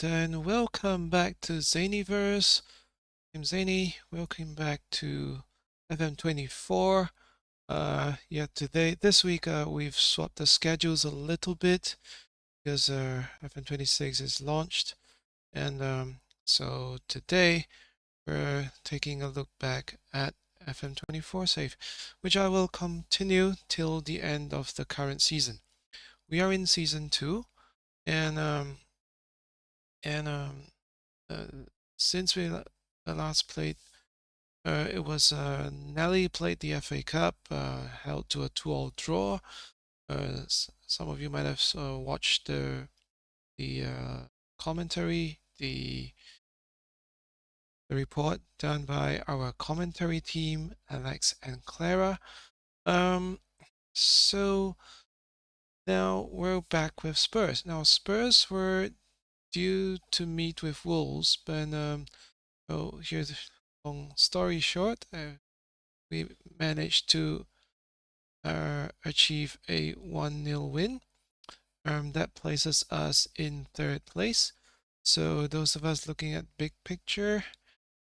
and welcome back to ZanyVerse. I'm Zany. Welcome back to FM24. This week we've swapped the schedules a little bit because FM26 is launched, and so today we're taking a look back at FM24 Save, which I will continue till the end of the current season. We are in Season 2, and and uh, since we last played, it was Nelly played the FA Cup, held to a 2-all draw. Some of you might have watched the commentary, the report done by our commentary team, Alex and Clara. So now we're back with Spurs. Now Spurs were due to meet with Wolves, but well, here's a long story short. We managed to achieve a 1-0 win. That places us in third place. So those of us looking at big picture,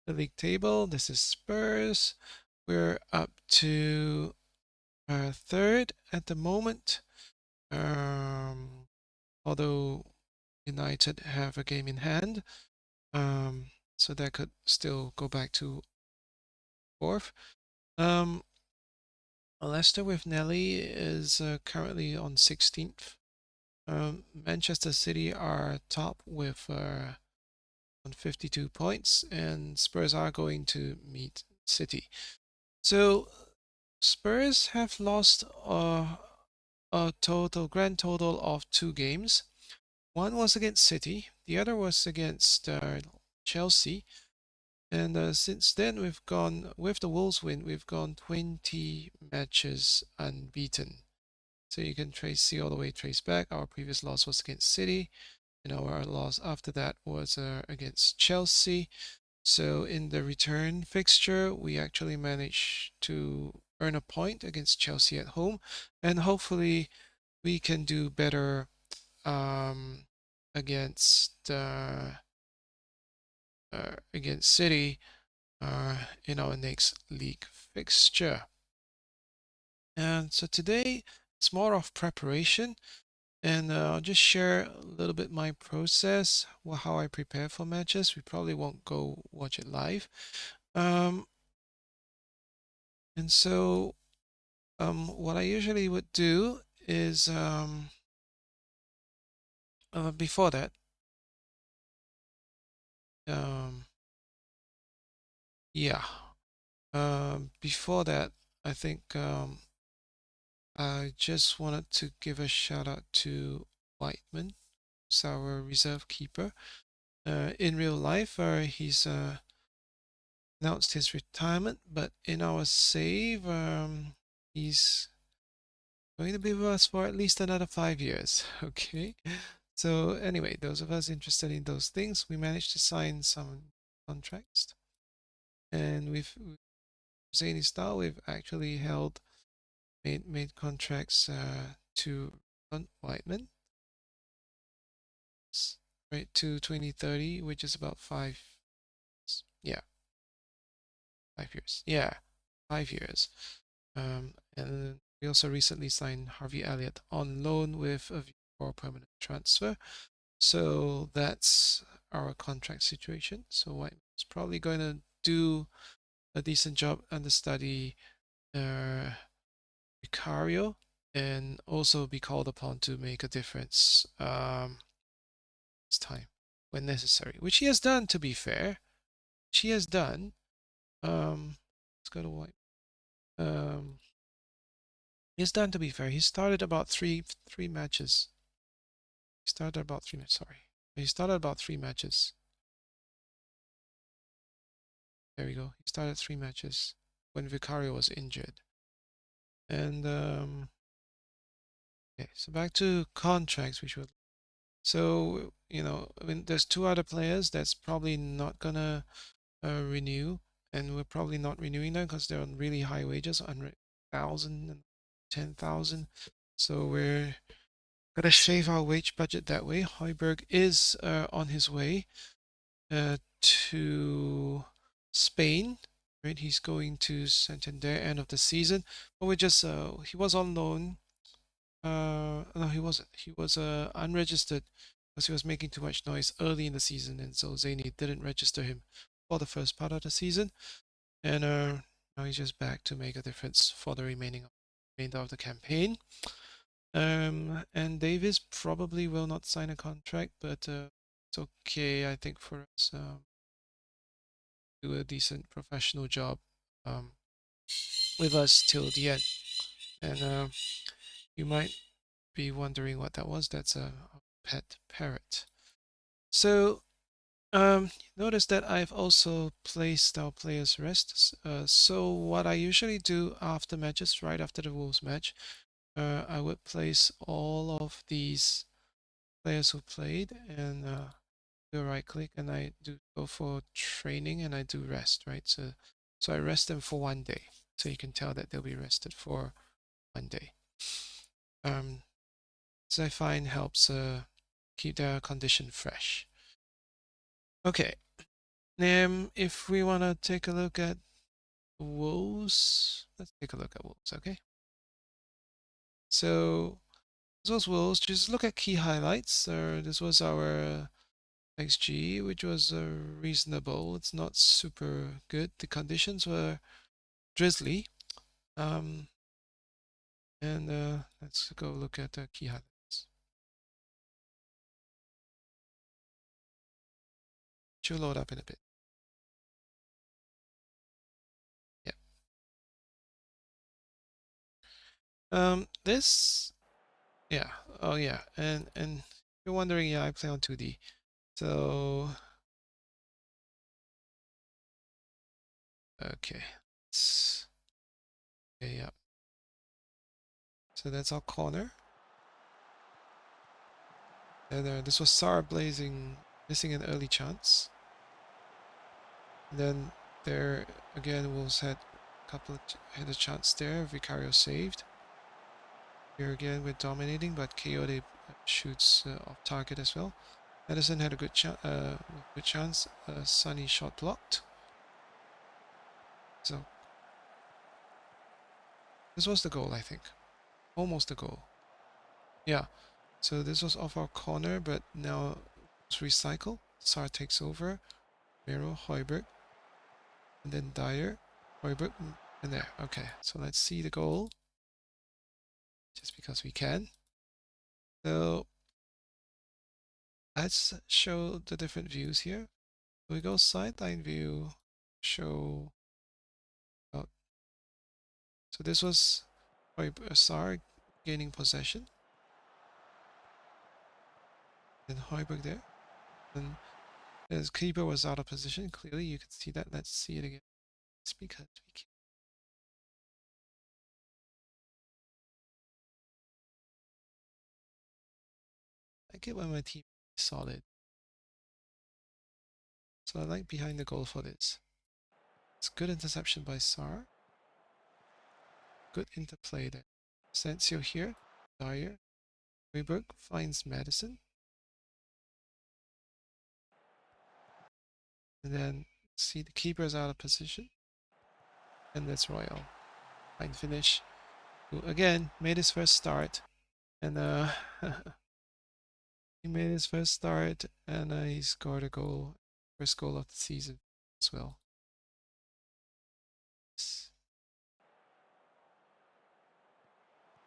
the league table, this is Spurs. We're up to third at the moment. Although United have a game in hand, so that could still go back to fourth. Leicester with Nelly is currently on 16th. Manchester City are top with on 52 points, and Spurs are going to meet City. So Spurs have lost a grand total of 2 games. One was against City, the other was against Chelsea. And since then, we've gone, with the Wolves win, we've gone 20 matches unbeaten. So you can see all the way, trace back. Our previous loss was against City, and our loss after that was against Chelsea. So in the return fixture, we actually managed to earn a point against Chelsea at home, and hopefully we can do better against City in our next league fixture. And so today it's more of preparation, and I'll just share a little bit my process, how I prepare for matches. We probably won't go watch it live. And so what I usually would do is before that, before that, I think I just wanted to give a shout out to Whiteman, who's our reserve keeper. In real life, he's announced his retirement, but in our save, he's going to be with us for at least another 5 years. Okay. So anyway, those of us interested in those things, we managed to sign some contracts, and with Zany style, we've actually made contracts to Whiteman, right, to 2030, which is about 5 years. 5 years. And we also recently signed Harvey Elliott on loan with a view for permanent transfer. So that's our contract situation. So Whiteman's probably going to do a decent job understudy Vicario, and also be called upon to make a difference this time when necessary, which he has done, to be fair. He has done. Let's go to White. He's done, to be fair. He started about three matches. He started about 3 matches. Sorry, he started about 3 matches. There we go. He started 3 matches when Vicario was injured. And okay, so back to contracts, which would. So I mean, there's 2 other players that's probably not gonna renew, and we're probably not renewing them because they're on really high wages, 100,000 and 10,000. So we're gonna shave our wage budget that way. Højbjerg is on his way to Spain. Right, he's going to Santander end of the season. But we just he was on loan. No, he wasn't. He was unregistered because he was making too much noise early in the season, and so Zany didn't register him for the first part of the season. And now he's just back to make a difference for the remainder of the campaign. And Davis probably will not sign a contract, but it's okay, I think, for us do a decent professional job with us till the end. And you might be wondering what that was. That's a pet parrot. So notice that I've also placed our players rest. So what I usually do after matches, right after the Wolves match, I would place all of these players who played and do a right click, and I do go for training, and I do rest, right? So I rest them for 1 day. So you can tell that they'll be rested for 1 day. So I find helps keep their condition fresh. Okay. If we want to take a look at Wolves, let's take a look at Wolves, okay? So this was Wolves. Just look at key highlights. This was our XG, which was reasonable. It's not super good. The conditions were drizzly. And let's go look at the key highlights. Should load up in a bit. Yeah. This, yeah. Oh yeah. And you're wondering, yeah, I play on 2D. So okay. Okay, yeah. So that's our corner. And this was Sar blazing, missing an early chance. And then there again, Wolves had a chance there. Vicario saved. Here again, we're dominating, but Coyote shoots off target as well. Edison had a good chance. Sunny shot blocked. So this was the goal, I think. Almost the goal. Yeah. So this was off our corner, but now it's recycle. Sar takes over. Mero, Højbjerg, and then Dyer, Højbjerg, and there. Okay, so let's see the goal. Just because we can. So let's show the different views here. We go sideline view, show. Oh, so this was Sar gaining possession. Then Højbjerg there. And his keeper was out of position. Clearly, you can see that. Let's see it again. It's because we can. I get when my team is solid. So I like behind the goal for this. It's good interception by Sar. Good interplay there. Sensio here. Dyer. Højbjerg finds Madison. And then see the keeper's out of position. And that's Royal. Fine finish. Who again made his first start. And he made his first start, and he scored a goal. First goal of the season as well.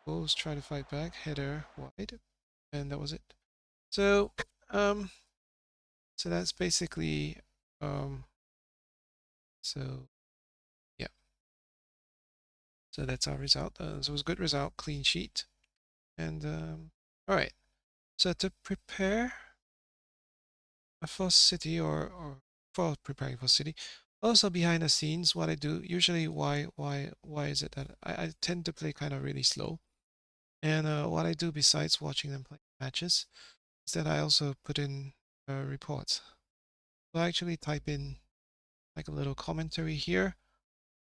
Wolves try to fight back. Header wide. And that was it. So so that's basically so yeah. So that's our result. So it was a good result, clean sheet. And all right. So to prepare for City or for preparing for City, also behind the scenes, what I do usually, why is it that I tend to play kind of really slow, and what I do besides watching them play matches is that I also put in reports. So I actually type in like a little commentary here.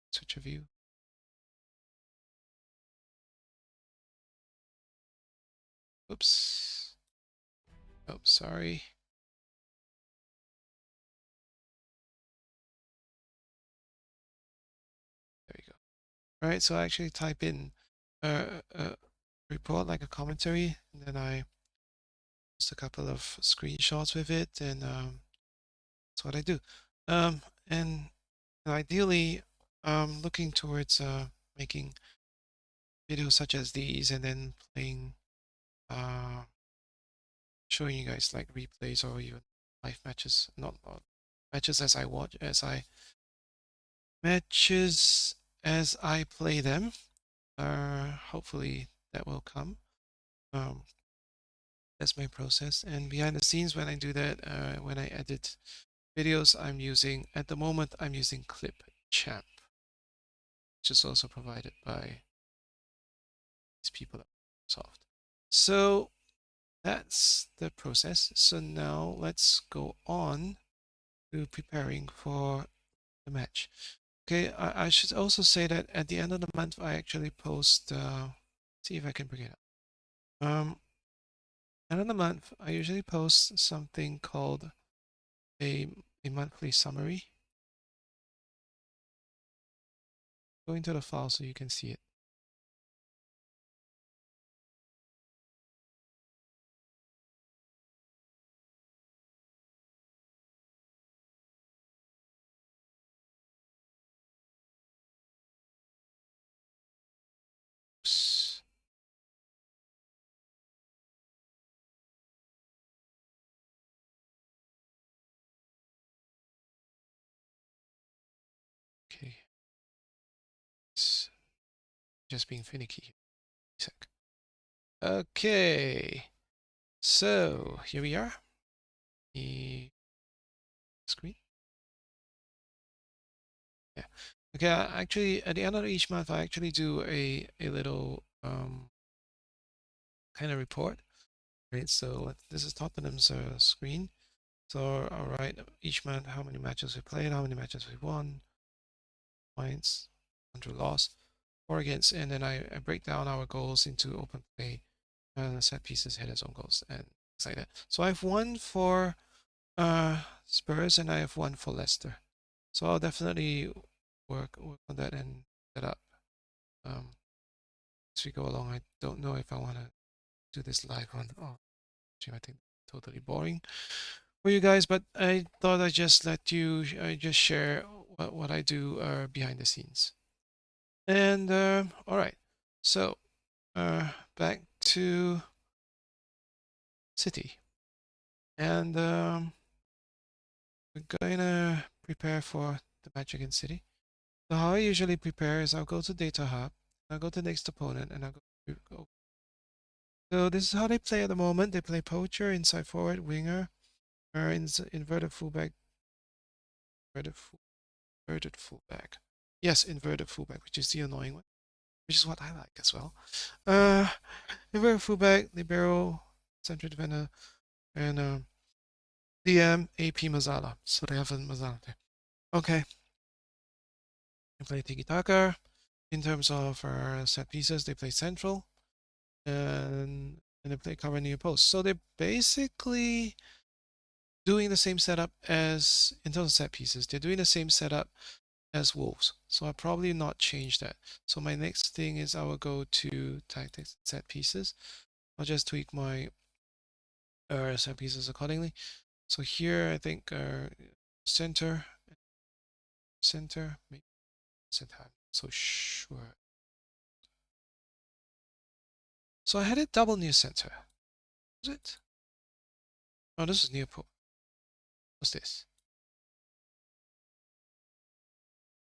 Switch a view. Oops. Oh, sorry. There you go. All right, so I actually type in a report, like a commentary, and then I post a couple of screenshots with it, and that's what I do. And ideally, looking towards making videos such as these, and then playing, showing you guys like replays or even live matches, not matches as I watch, matches as I play them. Hopefully that will come. Um, that's my process. And behind the scenes, when I do that, when I edit videos, at the moment, I'm using Clipchamp, which is also provided by these people at Microsoft. So that's the process. So now let's go on to preparing for the match. Okay, I should also say that at the end of the month, I actually post, see if I can bring it up. End of the month, I usually post something called a, a monthly summary. Go into the file so you can see it. Oops. Okay, it's just being finicky here. Sec. Okay, so here we are. The screen. Yeah. Okay, actually, at the end of each month, I actually do a little kind of report. Right, so this is Tottenham's screen. So, all right, each month, how many matches we played, how many matches we won, points, 100 loss, or against, and then I break down our goals into open play, set pieces, headers, own goals, and things like that. So I've one for Spurs and I have one for Leicester. So I'll definitely work on that and set up as we go along. I don't know if I want to do this live on. Oh, I think totally boring for you guys, but I thought I'd just let you, just share what I do behind the scenes. And all right, so back to City, and we're gonna prepare for the match against City. So how I usually prepare is I'll go to DataHub, I'll go to the next opponent, and I'll go. So this is how they play at the moment. They play poacher, inside forward, winger, inverted fullback, inverted inverted fullback. Yes, inverted fullback, which is the annoying one, which is what I like as well. Uh, inverted fullback, libero, central defender, and DM, AP, Mazala. So they have a Mazala there. Okay, they play tiki taka. In terms of set pieces, they play central, and they play cover near post. So they're basically doing the same setup as, in terms of set pieces, they're doing the same setup as Wolves. So I'll probably not change that. So my next thing is I will go to tactics set pieces. I'll just tweak my set pieces accordingly. So here I think center, maybe center. So sure. So I had it double near center. Was it? Oh, this is near post. What's this?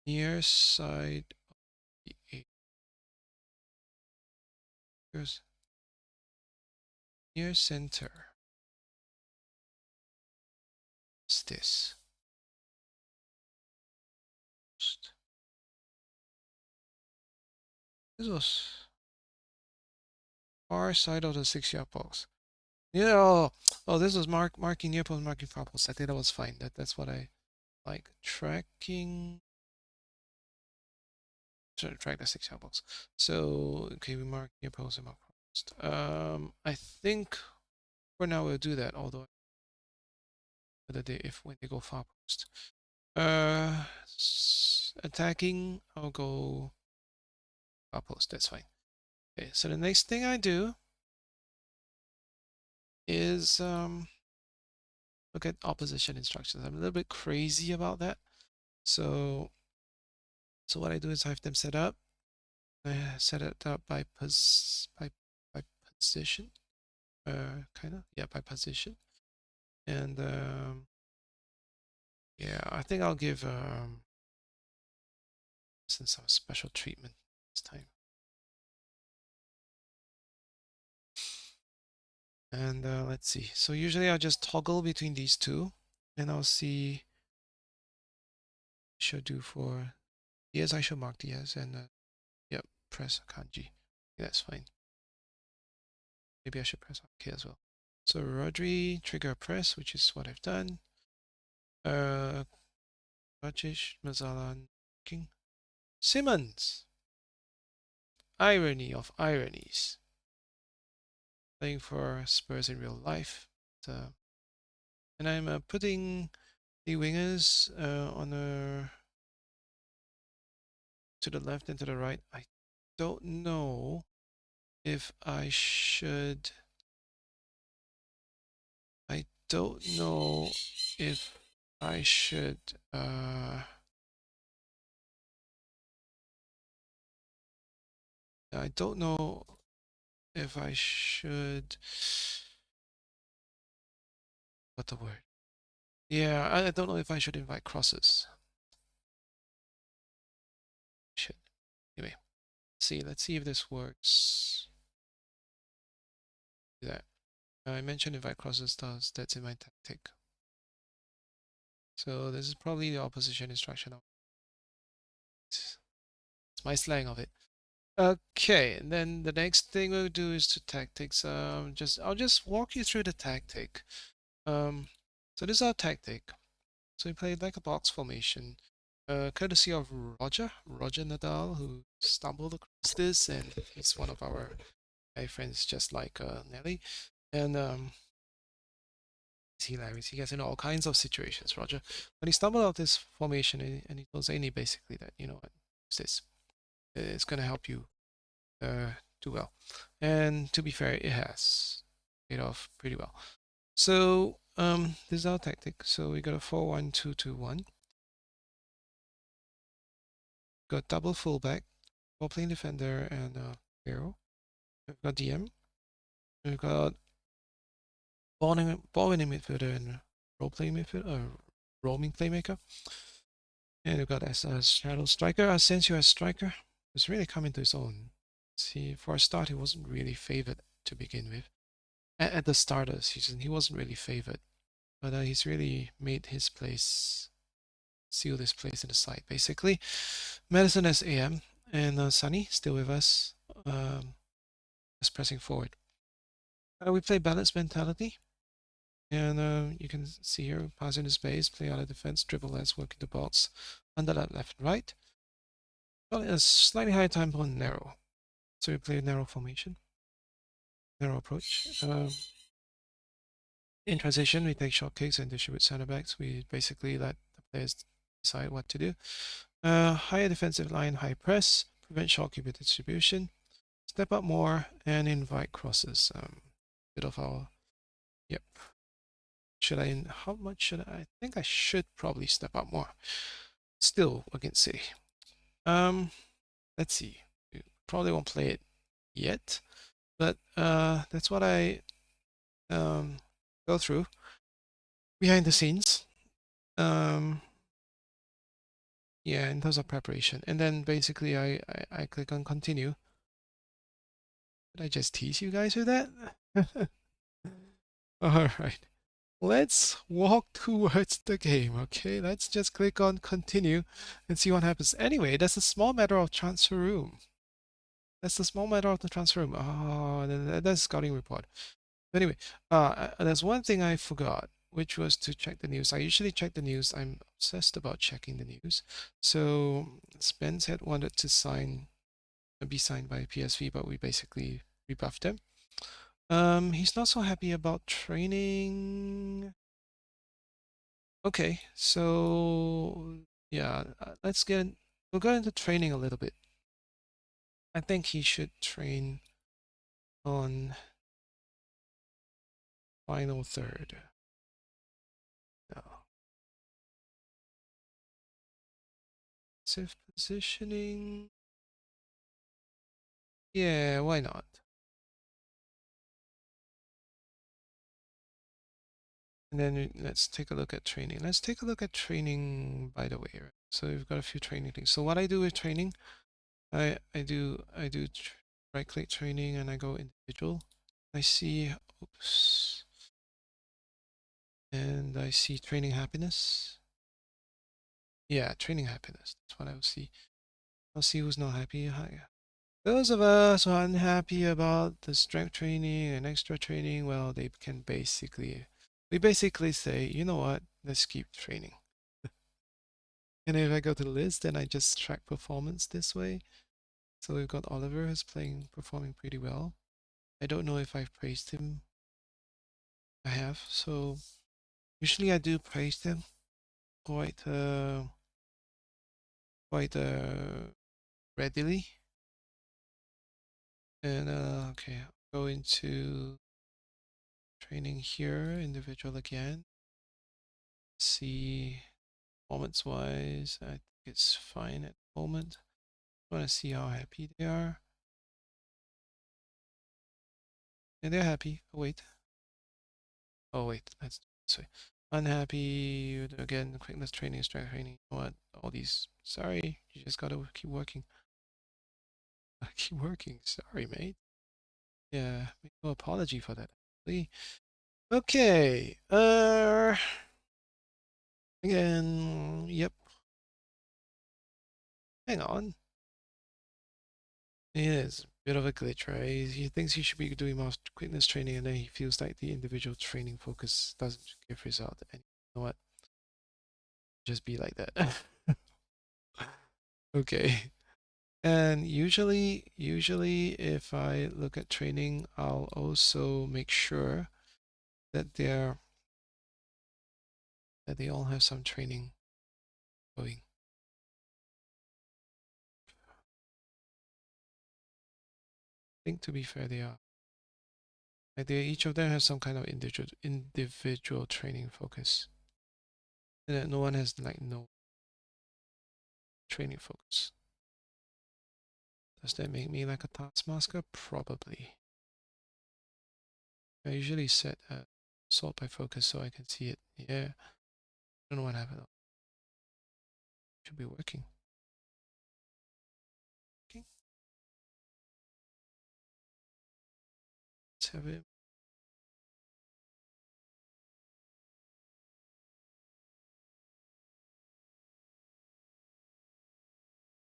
Near side of the eight. Here's near center. What's this? This was far side of the 6-yard box. Yeah. Oh, this was marking near post, marking far post. I think that was fine. That's what I like. Tracking. Try to track the 6-yard box. So okay, we mark near post and mark far post. I think for now we'll do that, although when they go far post. Attacking, I'll go far post, that's fine. Okay, so the next thing I do is look at opposition instructions. I'm a little bit crazy about that. So what I do is I have them set up. I set it up by position, kind of, yeah, by position. And yeah, I think I'll give some special treatment this time. And let's see. So usually I'll just toggle between these two, and I'll see. Should do for yes, I should mark DS and yep, press kanji. Yeah, that's fine. Maybe I should press OK as well. So Rodri trigger press, which is what I've done. Rajesh Mazalan King Simmons. Irony of ironies. Playing for Spurs in real life. And I'm putting the wingers on to the left and to the right. I don't know if I should. I don't know if I should. I don't know if I should. What the word? Yeah, I don't know if I should invite crosses. Should. Anyway, let's see if this works. Do that. I mentioned invite crosses does, that's in my tactic. So this is probably the opposition instruction. It's my slang of it. Okay, and then the next thing we'll do is to tactics. I'll just walk you through the tactic. So this is our tactic. So we played like a box formation, courtesy of Roger Nadal, who stumbled across this, and he's one of our guy friends, just like Nelly. And he's hilarious. He gets in all kinds of situations, Roger. But he stumbled out this formation, and he told Zany basically that, you know what, use this. It's gonna help you do well. And to be fair, it has paid off pretty well. So this is our tactic. So we got a 4-1-2-2-1. Got double fullback, ball playing defender, and hero. We've got DM. We've got ball winning midfielder and role playing midfielder, roaming playmaker. And we've got as a shadow striker. Asensio as striker was really coming to his own. See, for a start, he wasn't really favored to begin with. At the start of the season, he wasn't really favored, but he's really made his place, sealed his place in the side, basically. Madison as AM, and Sunny still with us, just pressing forward. We play balanced mentality, and you can see here, pass into space, play out of defense, dribble less, work in the box, under that left and right. Well, a slightly higher time on narrow, so we play narrow formation, narrow approach. In transition, we take short kicks and distribute center backs. We basically let the players decide what to do. Higher defensive line, high press, prevent short keeper distribution, step up more, and invite crosses. Bit of our, yep. How much should I think I should probably step up more. Still against City. Let's see. We probably won't play it yet, but that's what I go through behind the scenes. Yeah, in terms of preparation. And then basically I click on continue. Did I just tease you guys with that? Alright. Let's walk towards the game, okay? Let's just click on continue and see what happens. Anyway, that's a small matter of transfer room. That's the small matter of the transfer room. Oh, that's scouting report. But anyway, there's one thing I forgot, which was to check the news. I usually check the news. I'm obsessed about checking the news. So Spence had wanted to be signed by PSV, but we basically rebuffed him. He's not so happy about training. Okay, so yeah, we'll go into training a little bit. I think he should train on final third. No. Safe positioning. Yeah, why not? And then let's take a look at training. Let's take a look at training, by the way. Right? So we've got a few training things. So what I do with training, I do right click training and I go individual. I see, oops, and I see training happiness. Yeah, training happiness. That's what I will see. I'll see who's not happy. Those of us who are unhappy about the strength training and extra training, well, we basically say, you know what, let's keep training. And if I go to the list, then I just track performance this way. So we've got Oliver who's performing pretty well. I don't know if I've praised him. I have. So usually I do praise him quite, readily. And okay, I'll go into training here, individual again. See performance wise, I think it's fine at the moment. I want to see how happy they are. And they're happy. Oh wait. Oh wait, let's do it this way. Unhappy again, quickness training, strength training. What? All these. Sorry, you just gotta keep working. Keep working. Sorry, mate. Yeah, make no apology for that. Okay. Again. Yep. Hang on. It is a bit of a glitch, right? He thinks he should be doing more quickness training, and then he feels like the individual training focus doesn't give result. And you know what? Just be like that. Okay. And usually if I look at training, I'll also make sure that they all have some training going. I think to be fair, they are. Like each of them has some kind of individual training focus. And that no one has like no training focus. Does that make me like a taskmaster? Probably. I usually set sort by focus so I can see it. Yeah. I don't know what happened. Should be working. Okay. Let's have it.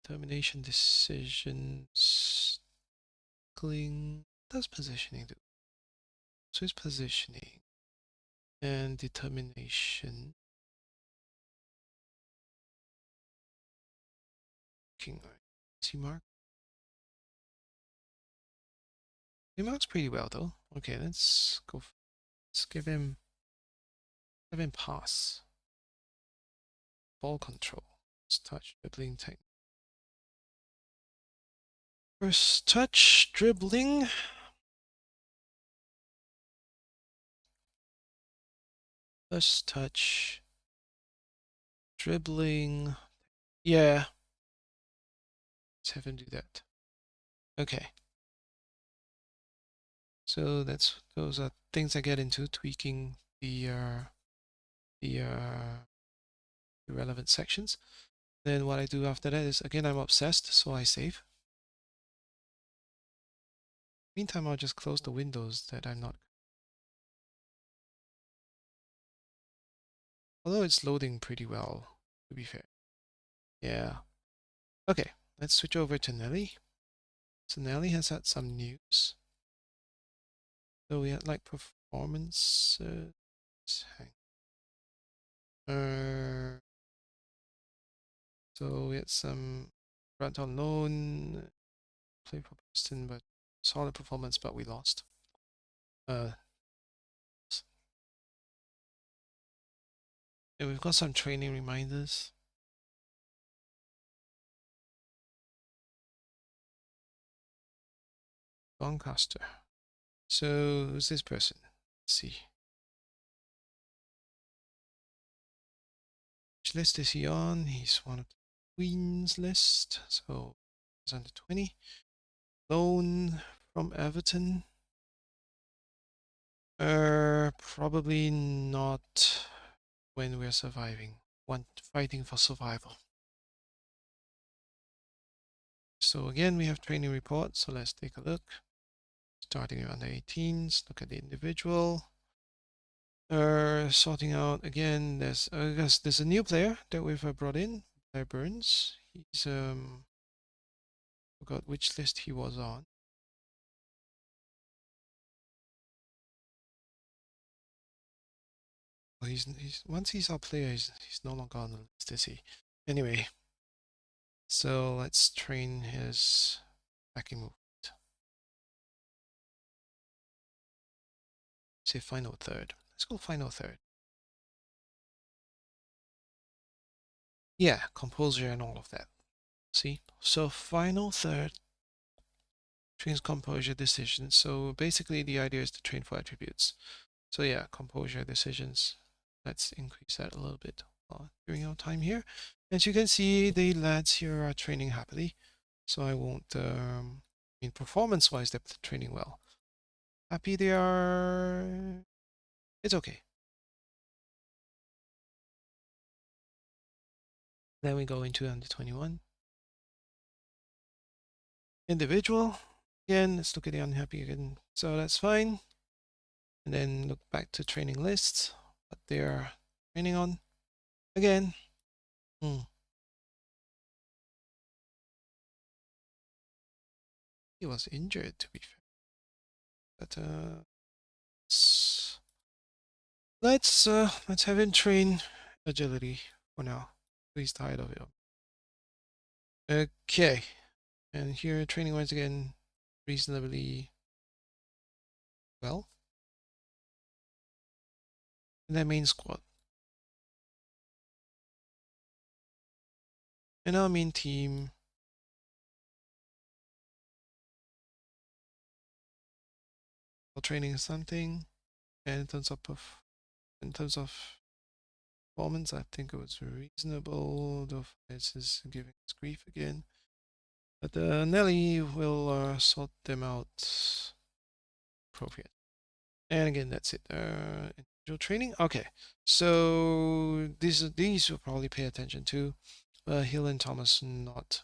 Termination decisions. Cling. What does positioning do? So it's positioning and determination. King. See mark. He marks pretty well though. Okay, let's go. Let's give him pass. Ball control. Let's touch dribbling technique. First touch dribbling. First touch dribbling. Yeah. Let's have him do that. Okay. So those are things I get into, tweaking the relevant sections. Then what I do after that is, again, I'm obsessed, so I save. Meantime, I'll just close the windows that I'm not. Although it's loading pretty well, to be fair. Yeah. Okay, let's switch over to Nelly. So Nelly has had some news. So we had like performance. So we had some run on loan, play for Boston, but solid performance, but we lost. Yeah, we've got some training reminders. Doncaster. So who's this person? Let's see. Which list is he on? He's one of the Queen's list. So he's under 20. Loan from Everton. Probably not when we're surviving. Fighting for survival. So again, we have training reports. So let's take a look. Starting around the 18s. Look at the individual. Sorting out again. There's a new player that we've brought in. Blair Burns. He's forgot which list he was on. Well, he's once he's our player, he's no longer on the list, is he? Anyway, so let's train his backing movement. Say final third. Let's go final third. Yeah, composure and all of that. See? So final third trains composure decisions. So basically the idea is to train for attributes. So yeah, composure decisions. Let's increase that a little bit during our time here. As you can see, the lads here are training happily. So I won't, I mean, performance-wise, they're training well. Happy they are. It's okay. Then we go into under 21. Individual. Again, let's look at the unhappy again. So that's fine. And then look back to training lists, what they're training on. Again. He was injured, to be fair. But let's have him train agility for now. He's tired of it. Okay. And here training once again reasonably well. And that main squad. And our main team. Training something. And in terms of performance, I think it was reasonable. Though this is giving us grief again. But Nelly will sort them out appropriate. And again, that's it. Individual training. Okay, so these will probably pay attention to. Hill and Thomas not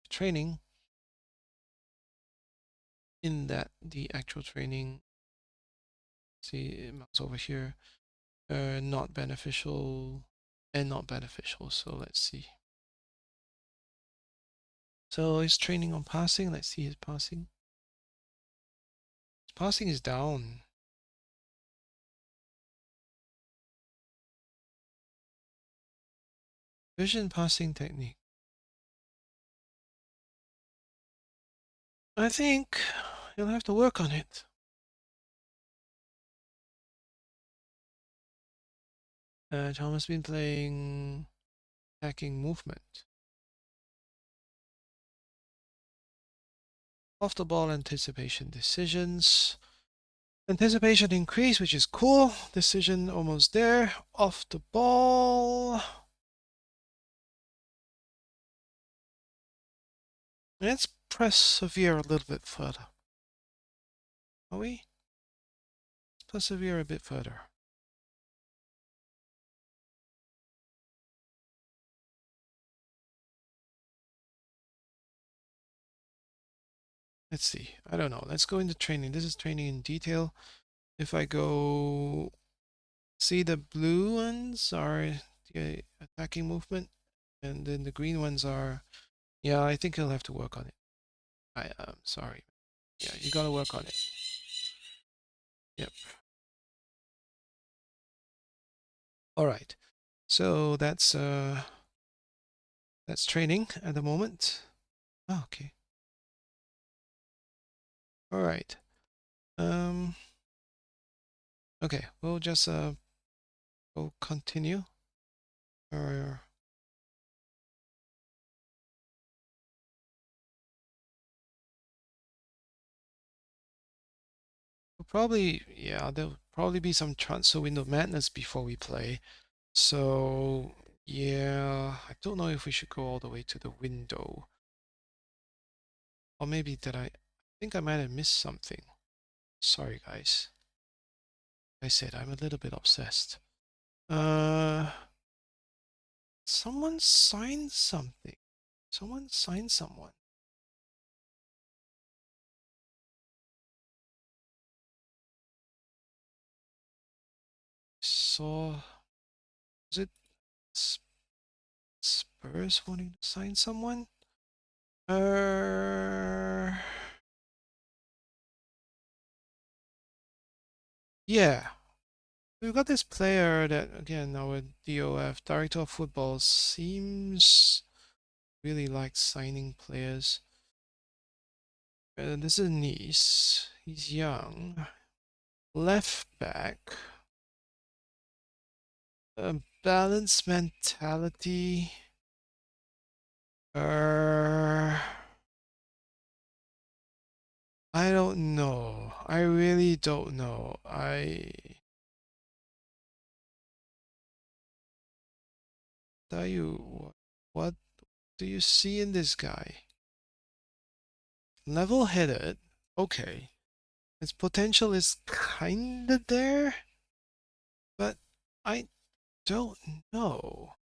training. In that the actual training, see mouse over here, not beneficial and not beneficial. So let's see. So he's training on passing. Let's see his passing. His passing is down. Vision passing technique. I think he'll have to work on it. Tom has been playing attacking movement. Off the ball anticipation decisions. Anticipation increase, which is cool. Decision almost there. Off the ball. Let's persevere a little bit further. Are we? Persevere a bit further. Let's see. I don't know. Let's go into training. This is training in detail. If I go see, the blue ones are the attacking movement, and then the green ones are, yeah, I think he'll have to work on it. I'm sorry. Yeah, you gotta work on it. Yep. All right. So that's training at the moment. Oh, okay. All right. Okay, we'll just we'll continue. Or probably, yeah, there'll probably be some transfer window madness before we play. So, yeah, I don't know if we should go all the way to the window. Or maybe that I think I might have missed something. Sorry, guys. I said I'm a little bit obsessed. Uh, someone signed something. Someone signed someone. So, was it Spurs wanting to sign someone? Yeah. We've got this player that, again, our DOF, Director of Football, seems really like signing players. This is Nice. He's young. Left back. Balanced mentality. I don't know. I really don't know. I tell you what do you see in this guy? Level-headed. Okay. His potential is kinda there, but I don't know.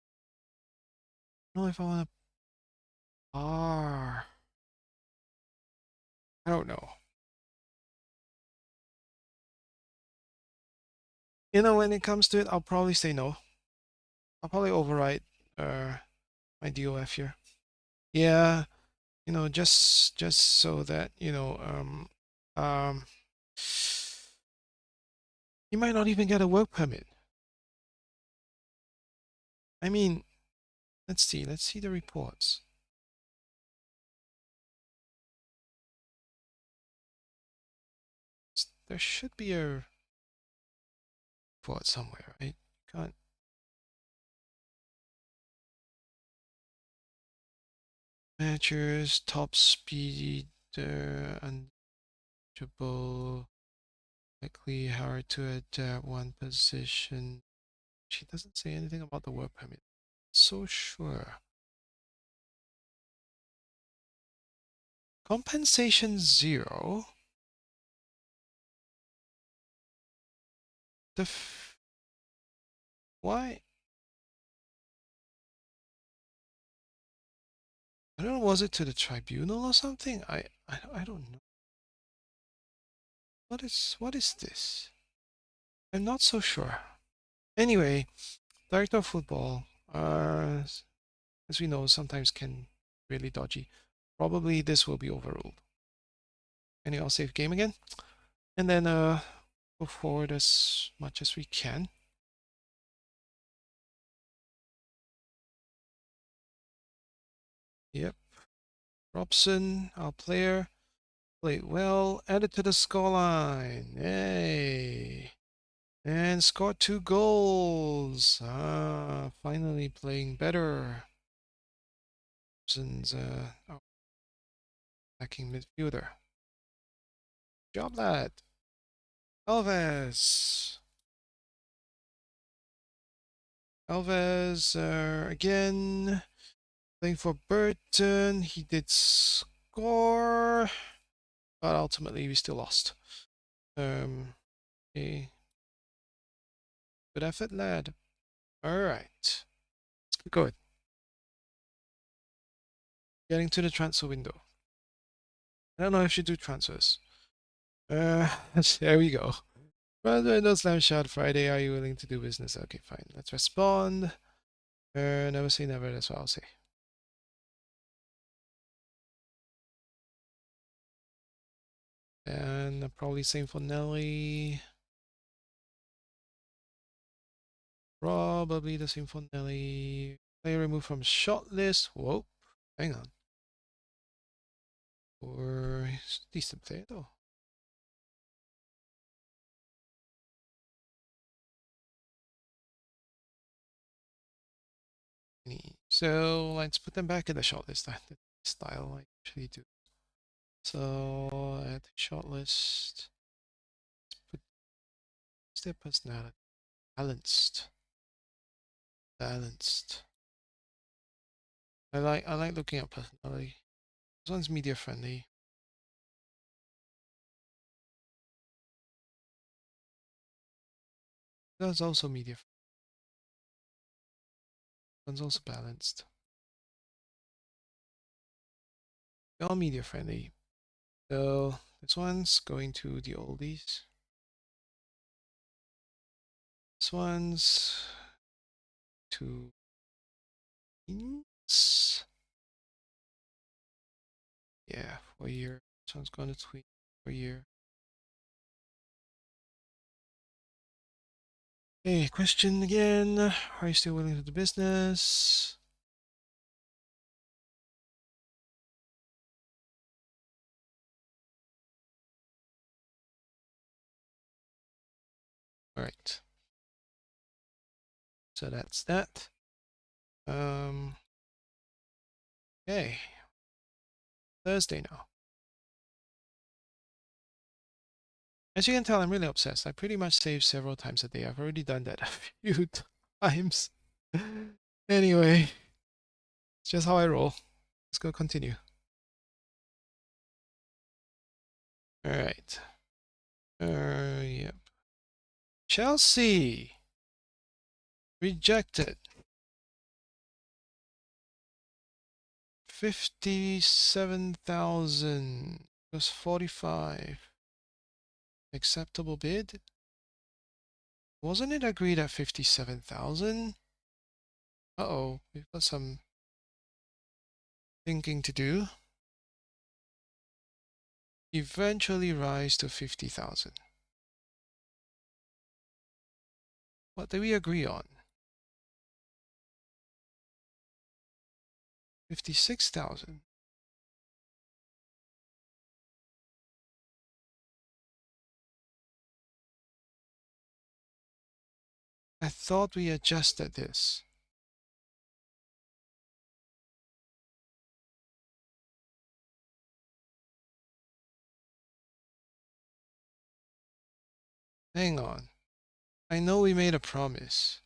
I don't know if I want to R. I don't know. You know, when it comes to it, I'll probably say no. I'll probably override my DOF here. Yeah, you know, just so that, um he might not even get a work permit. I mean, let's see the reports. There should be a report somewhere, right? Can't matchers, top speed, unreachable, likely hard to adapt one position. She doesn't say anything about the work permit. So sure. Compensation 0. Why? I don't know. Was it to the tribunal or something? I don't know. What is this? I'm not so sure. Anyway, director of football, as we know, sometimes can really dodgy. Probably this will be overruled. Anyway, I'll save game again, and then go forward as much as we can. Yep. Robson, our player, played well, added to the scoreline. Yay! And scored 2 goals. Finally playing better. Robson's attacking midfielder. Job, lad. Alves. Alves again playing for Burton. He did score, but ultimately we still lost. Okay. Good effort, lad. All right. Good. Getting to the transfer window. I don't know if I should do transfers. There we go. Brother, no slam shot Friday. Are you willing to do business? Okay, fine. Let's respond. Never say never. That's what I'll say. And probably same for Nelly. Probably the same for Nelly. Player removed from shot list. Whoa. Hang on. Or he's a decent player though. So let's put them back in the shortlist. That style I usually do. So at the shortlist, put their personality. Balanced. Balanced. I like looking at personality. This one's media friendly. That's also media friendly. One's also balanced. They're all media friendly. So this one's going to the oldies. This one's to tweens. Yeah, for a year. This one's going to tweet for a year. Hey, question again. Are you still willing to do business? All right. So that's that. Okay. Thursday now. As you can tell, I'm really obsessed. I pretty much save several times a day. I've already done that a few times. Anyway, it's just how I roll. Let's go continue. All right. Yep. Chelsea. Rejected. 57,000 plus 45. Acceptable bid? Wasn't it agreed at 57,000? Uh-oh, we've got some thinking to do. Eventually rise to 50,000. What did we agree on? 56,000. I thought we adjusted this. Hang on. I know we made a promise.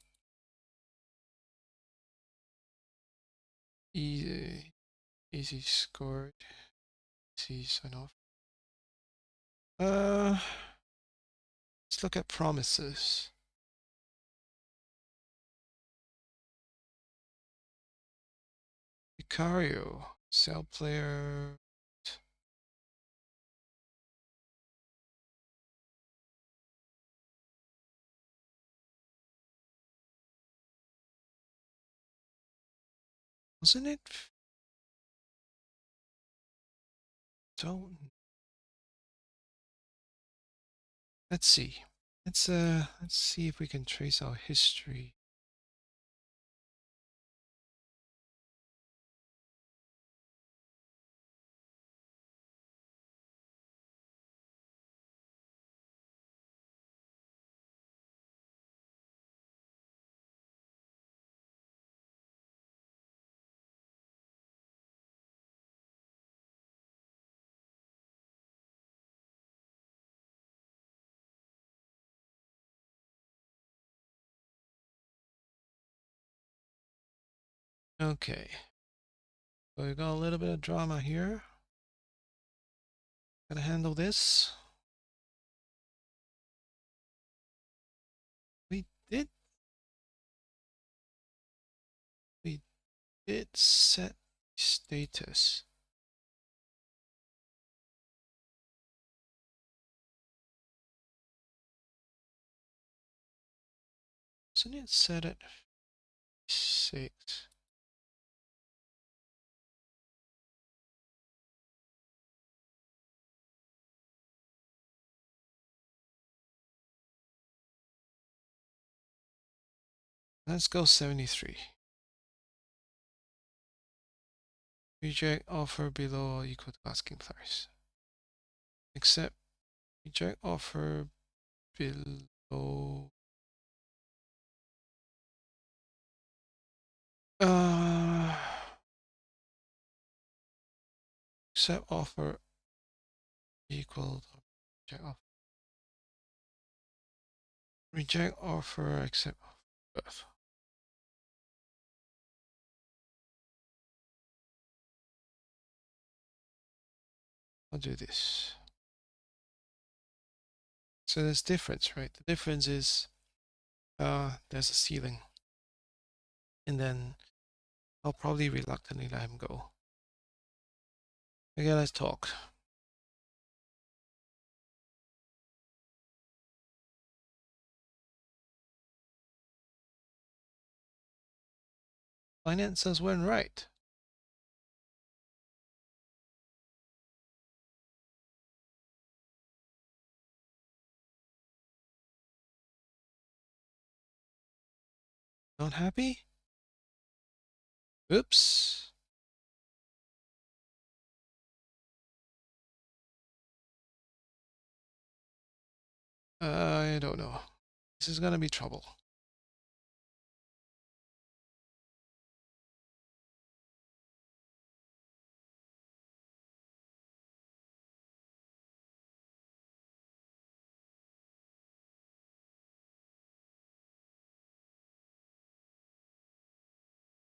Easy scored. Easy sign off. Let's look at promises. Vicario, sell player. Wasn't it? Don't. Let's see. Let's see if we can trace our history. Okay. So we got a little bit of drama here. Gotta handle this. We did. We did set status. Wasn't it set at 6? Let's go 73. Reject offer below or equal to asking price. Accept. Reject offer below. accept offer equal reject offer. Reject offer, accept offer. I'll do this. So there's difference, right? The difference is there's a ceiling. And then I'll probably reluctantly let him go. Okay, let's talk. Finances went right. Not happy? Oops. I don't know. This is gonna be trouble.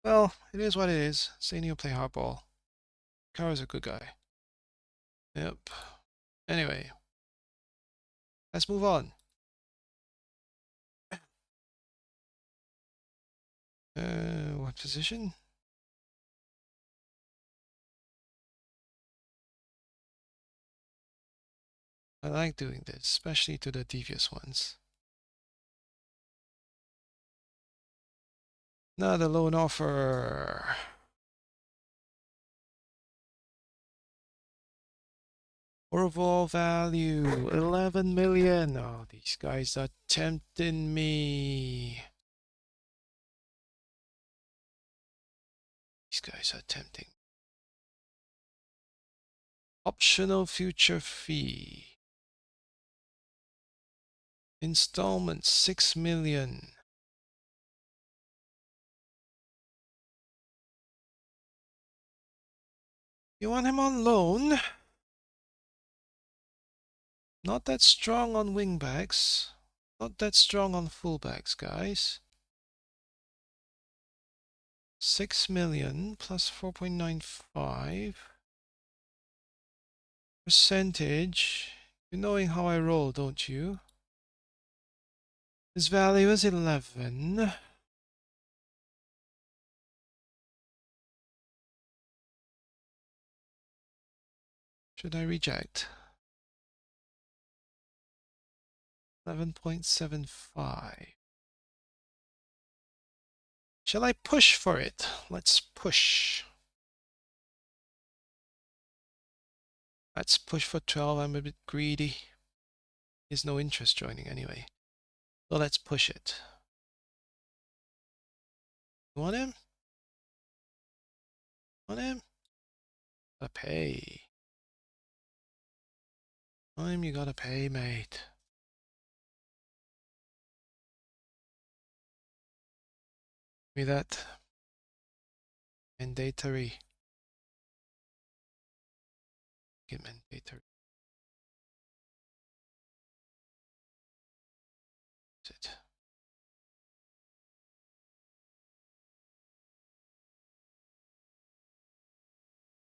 Well, it is what it is. Zany will play hardball. Vicario's a good guy. Yep. Anyway, let's move on. What position? I like doing this, especially to the devious ones. Another loan offer. Overall value 11 million. Oh, these guys are tempting me. These guys are tempting. Optional future fee. Installment 6 million. You want him on loan? Not that strong on wingbacks. Not that strong on fullbacks, guys. 6 million plus 4.95. Percentage. You knowing how I roll, don't you? His value is 11. Should I reject? 11.75. Shall I push for it? Let's push. Let's push for 12. I'm a bit greedy. There's no interest joining anyway. So let's push it. You want him? Want him? Gotta pay. Time you gotta pay, mate. Give me that. Mandatory. Get mandatory. That's it.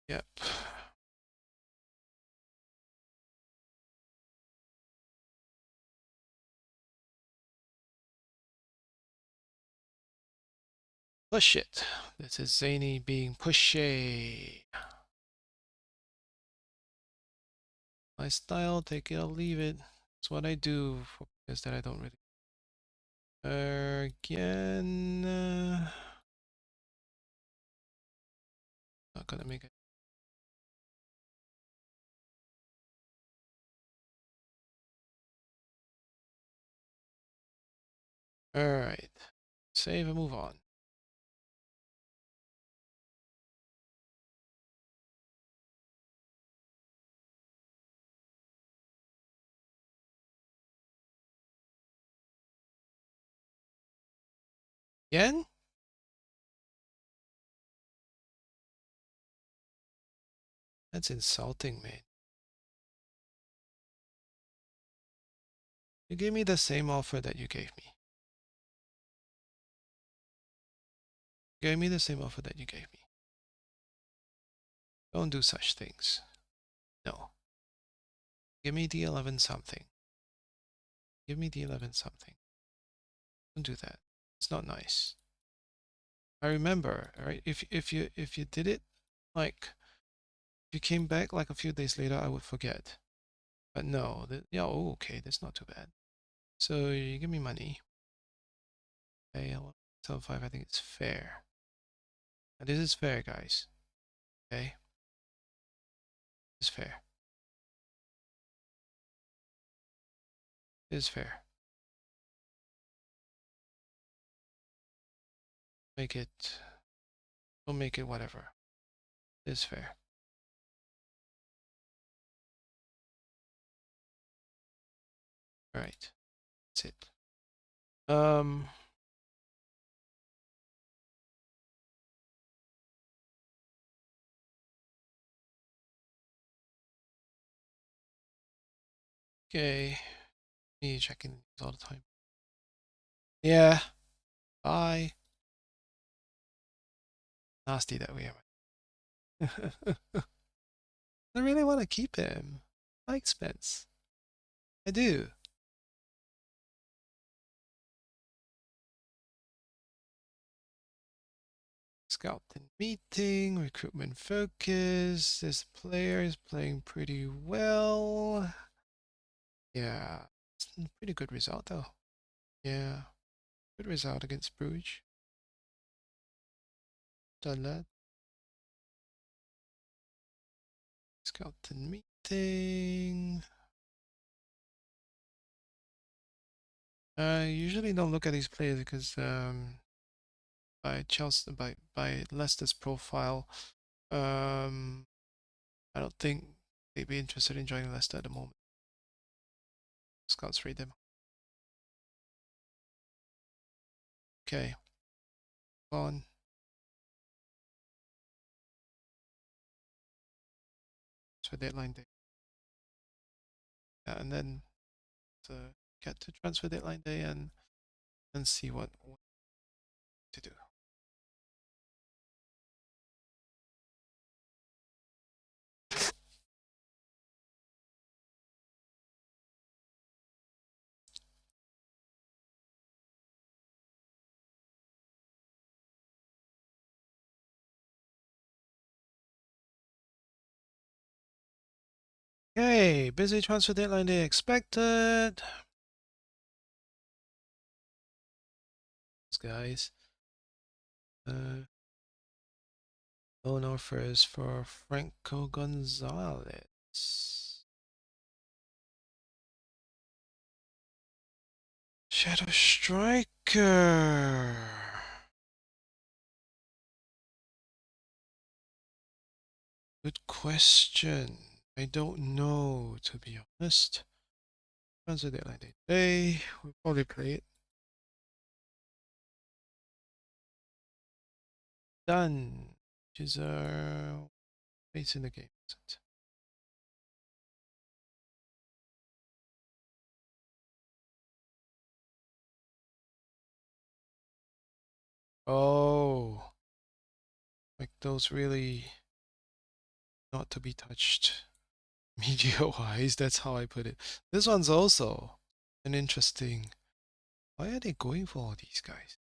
Yep. Push it. This is Zany being pushy. My style, take it or leave it. It's what I do for players that I don't really. Again. Not gonna make it. Alright. Save and move on. Again? That's insulting, man. You gave me the same offer that you gave me. You gave me the same offer that you gave me. Don't do such things. No. Give me the 11 something. Give me the 11 something. Don't do that. It's not nice. I remember, alright, if you did it, like, if you came back like a few days later, I would forget. But no, yeah, oh, okay, that's not too bad. So you give me money. Okay, 5, I think it's fair. And this is fair, guys. Okay? It's fair. It's fair. Make it, don't make it whatever. It's fair. Alright. That's it. Okay. Me checking these all the time. Yeah. Bye. Nasty that we are. I really want to keep him. I like Spence. I do. Scout and meeting, recruitment focus. This player is playing pretty well. Yeah, it's a pretty good result though. Yeah, good result against Bruges. Done that. Scout and meeting. I usually don't look at these players because by Chelsea by Leicester's profile, I don't think they'd be interested in joining Leicester at the moment. Scouts read them. Okay. On. So deadline day. And then get to transfer deadline day and see what to do. Okay, busy transfer deadline day expected. Guys. Loan offers for Franco Gonzalez. Shadow Striker. Good question. I don't know, to be honest. Transfer deadline day. We'll probably play it. Done. Which is place in the game, isn't it? Oh, like those really not to be touched media wise. That's how I put it. This one's also an interesting. Why are they going for all these guys?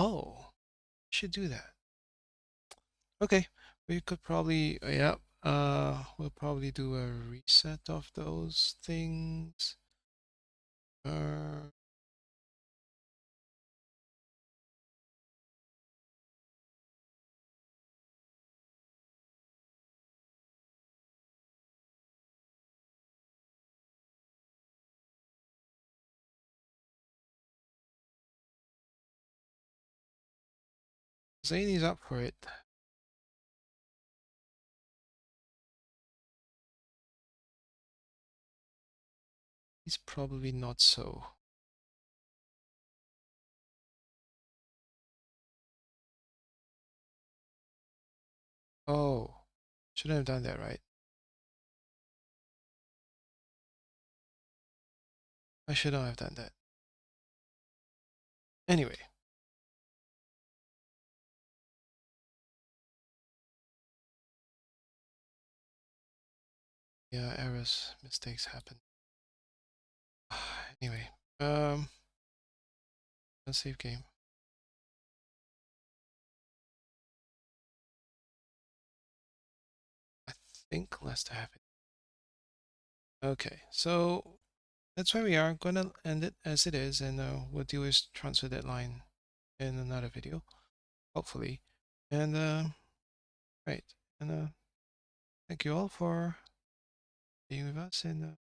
Oh, should do that. Okay, we could probably, yeah, we'll probably do a reset of those things. Zany's up for it. He's probably not so. Oh, shouldn't have done that, right? I shouldn't have done that. Anyway. Yeah, errors, mistakes happen. Anyway, let's save game. I think Leicester have it. Okay, so that's where we are. I'm gonna end it as it is, and we'll do his transfer deadline in another video, hopefully. And right, and thank you all for being with us, and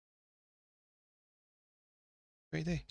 great day.